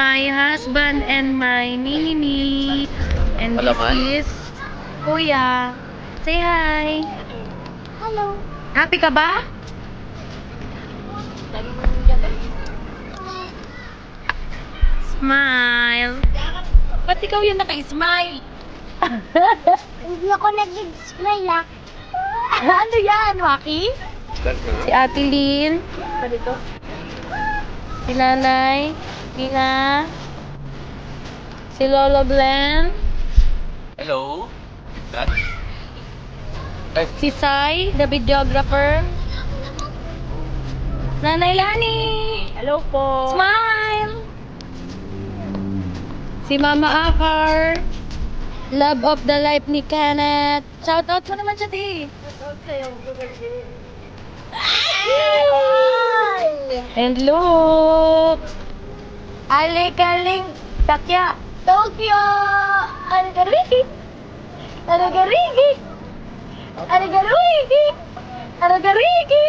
my husband and my mini-me. And this is Kuya. Say hi. Hello. Happy ka ba? Smile. Ba't ikaw yung naka-smile? Hindi ako nag-smile ah. Ano yan, Waki? Si Ate Lynn. Si Nanay. Tina. Si Lolo Glenn. Hello. Si Sai, the videographer. Nanay Lani. Hello po. Smile. Si Mama Akar. Love of the life ni Kenneth. Shout out mo naman siya, di. And look. Alikaling takya. Tokyo! Aragarigi. Aragarigi. Aragarigi. Aragarigi.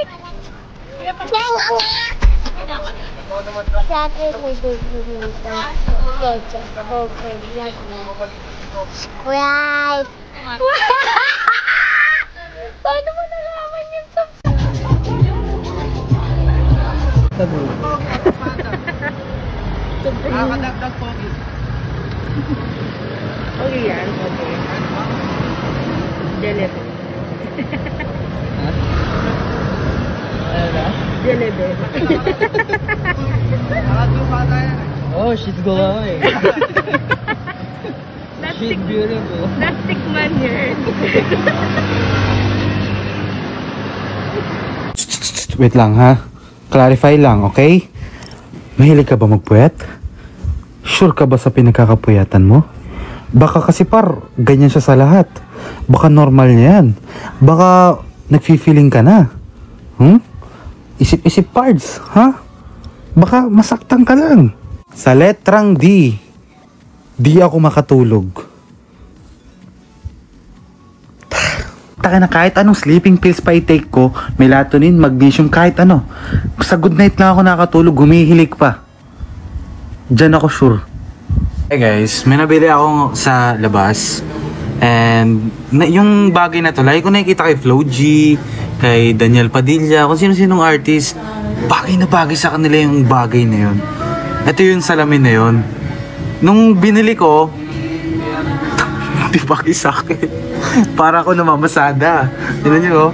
Right. Paano mo nalaman yung Nakakadagdag po. Okay yan, okay. Jelebe. Jelebe. Oh, she's glowing. She's beautiful. Plastic man here. Wait lang ha. Clarify lang, okay? Mahilig ka ba magpuyat? Sure ka ba sa pinagkakapuyatan mo? Baka kasi ganyan siya sa lahat. Baka normal niya yan. Baka nagfi-feeling ka na. Isip-isip parts, ha? Baka masaktan ka lang. Sa letrang D, di ako makatulog. Taka na kahit anong sleeping pills pa i-take ko, melatonin, magnesium, kahit ano. Sa good night lang ako nakatulog, humihilig pa. Diyan ako sure. Hey guys, may nabili ako sa labas. And yung bagay na to, lagi ko nakikita kay Flo G, kay Daniel Padilla, kung sino-sinong artist. Bagay na bagay sa kanila yung bagay na yun. Ito yung salamin na yun. Nung binili ko, hindi bagay sa akin. Para ako namamasada. Tignan nyo, oh.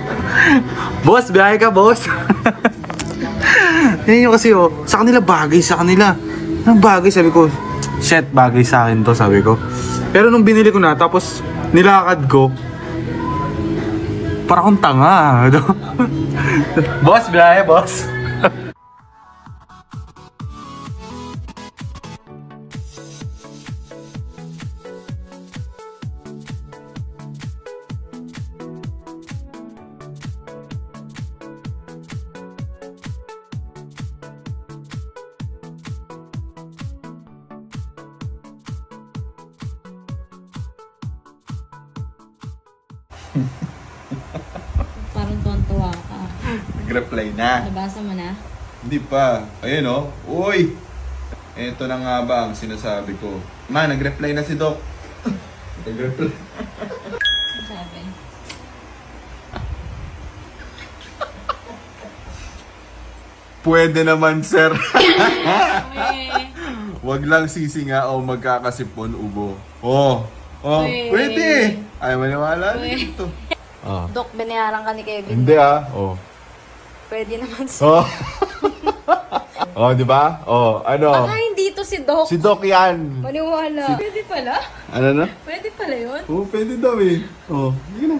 Boss, biyahe ka, boss. Tignan nyo kasi, oh. Sa kanila, bagay sa kanila. Ang bagay, sabi ko, shit, bagay sa akin to, sabi ko. Pero nung binili ko na, tapos nilakad ko, para akong tanga. Boss, biyahe, boss. Parang tuwan-tuwa ka. Nag-reply na. Nabasa mo na? Hindi pa. Ayun oh. Uy! Ito na nga ba ang sinasabi ko. Ma, nag-reply na si Doc. Nag-reply. Ano sabi? Pwede naman, sir. Uy. Wag lang sisinga o magkakasipon ubo. Oh. Oh, Uy. pwede. Ay, maniwala Uy. dito. Dok, binayaran ka ni Kevin. Hindi ah. Oh. Pwede naman si... Oh. Oh, di ba? Oh, ano? Baka hindi to si Doc. Si Doc yan. Maniwala. Pwede pala? Ano na? Pwede pala yun? Oh, pwede daw eh. Oh, sige na.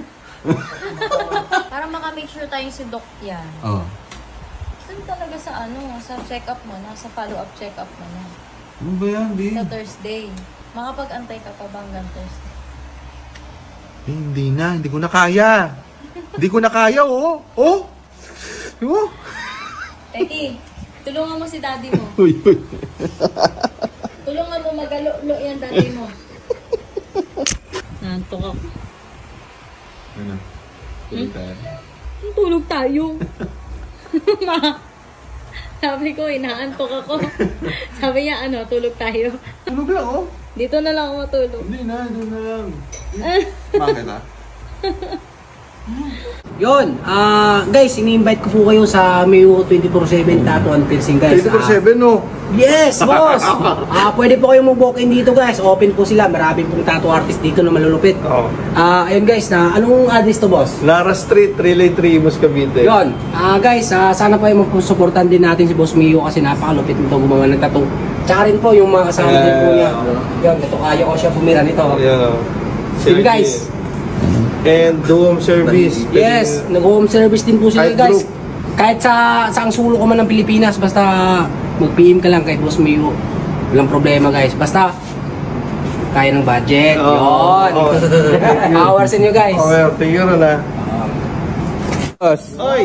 Para makamake sure tayong si Doc yan. Oh. Saan talaga sa sa check-up mo na, sa follow-up check-up mo na. Ano ba yan, babe? Sa Thursday. Makapag-antay ka pa ba hanggang Thursday? Eh, hindi na. Hindi ko na kaya. Hindi ko na kaya, oh. Oh. Oh. Teki, tulungan mo si daddy mo. Uy, uy. Tulungan mo magalo-lo yan daddy mo. Nantok ako. Ano? Tulog tayo. Tulog tayo. Sabi ko, inaantok ako. Sabi niya, ano, tulog tayo. Tulog lang, oh. Dito na lang ako matulog. Hindi na, doon na lang. Bakit, ah? Yun, guys, ini-invite ko po kayo sa Mayo 24/7 Tattoo and Piercing, guys. 24/7, no? Yes, boss! Pwede po kayong mag-walk in dito, guys. Open po sila. Maraming pong tattoo artist dito na malulupit. Oo. Ayun, guys, anong address to, boss? Lara Street, Relay 3, Imus, Cavite. Yun. Guys, sana po yung magsuportan din natin si Boss Mio kasi napakalupit nito gumawa ng tattoo. Tsaka rin po yung mga kasama din po niya. Yun, ito kaya ko siya pumira nito. Yan, Sige, guys. And do home service. Yes, nag-home service din po sila, Kahit guys. group. Kahit sa saang sulok ka man ng Pilipinas, basta mag-PM ka lang kay Boss Mio. Walang problema, guys. Basta kaya ng budget. Yun. Power sa inyo, guys. Okay, thank you, Rana. Oy,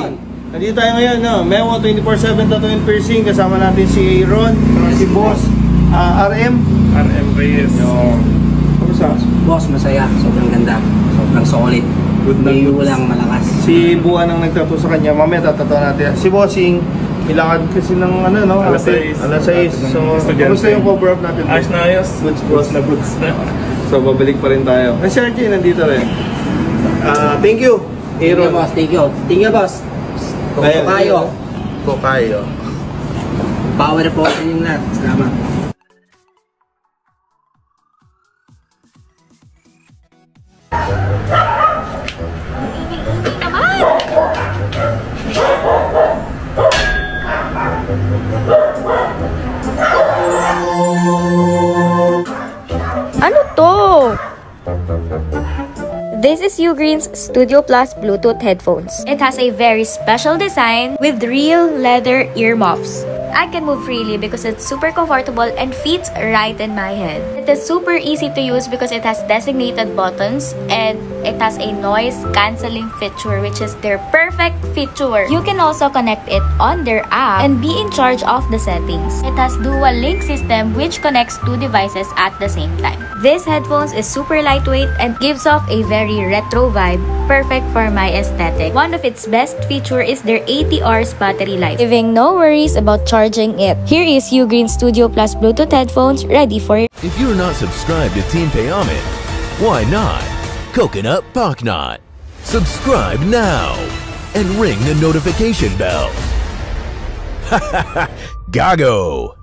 nandito tayo ngayon, no? Mewo 24/7 Tattoo and Piercing. Kasama natin si Ron, si Boss RM Reyes. Kamusta? Boss, masaya. Sobrang ganda. Sobrang solid. Good na Mio good. lang malakas. Si Buwan ang nagtattoo sa kanya. Mamaya tatato natin. Si Bossing, ilakad kasi ng ano, no? Alas 6. Alas 6. So, kamusta yung cover up natin? Ayos na ayos. Goods na goods na. So, babalik pa rin tayo. Si RJ nandito rin. Thank you, Thank you, Aaron. boss. Thank you. Thank you, boss. Kung Ayun. kayo, Kokayo. power po sa inyong lahat. Salamat. Ano to? This is Ugreen's Studio Plus Bluetooth headphones. It has a very special design with real leather earmuffs. I can move freely because it's super comfortable and fits right in my head. It is super easy to use because it has designated buttons and it has a noise cancelling feature, which is their perfect feature. You can also connect it on their app and be in charge of the settings. It has dual link system which connects two devices at the same time. This headphones is super lightweight and gives off a very retro vibe, perfect for my aesthetic. One of its best feature is their 80 hours battery life, leaving no worries about charging it. Here is Ugreen Studio Plus Bluetooth headphones ready for If you're not subscribed to Team Payaman, why not? Coconut Pocknot. Subscribe now and ring the notification bell. Gago!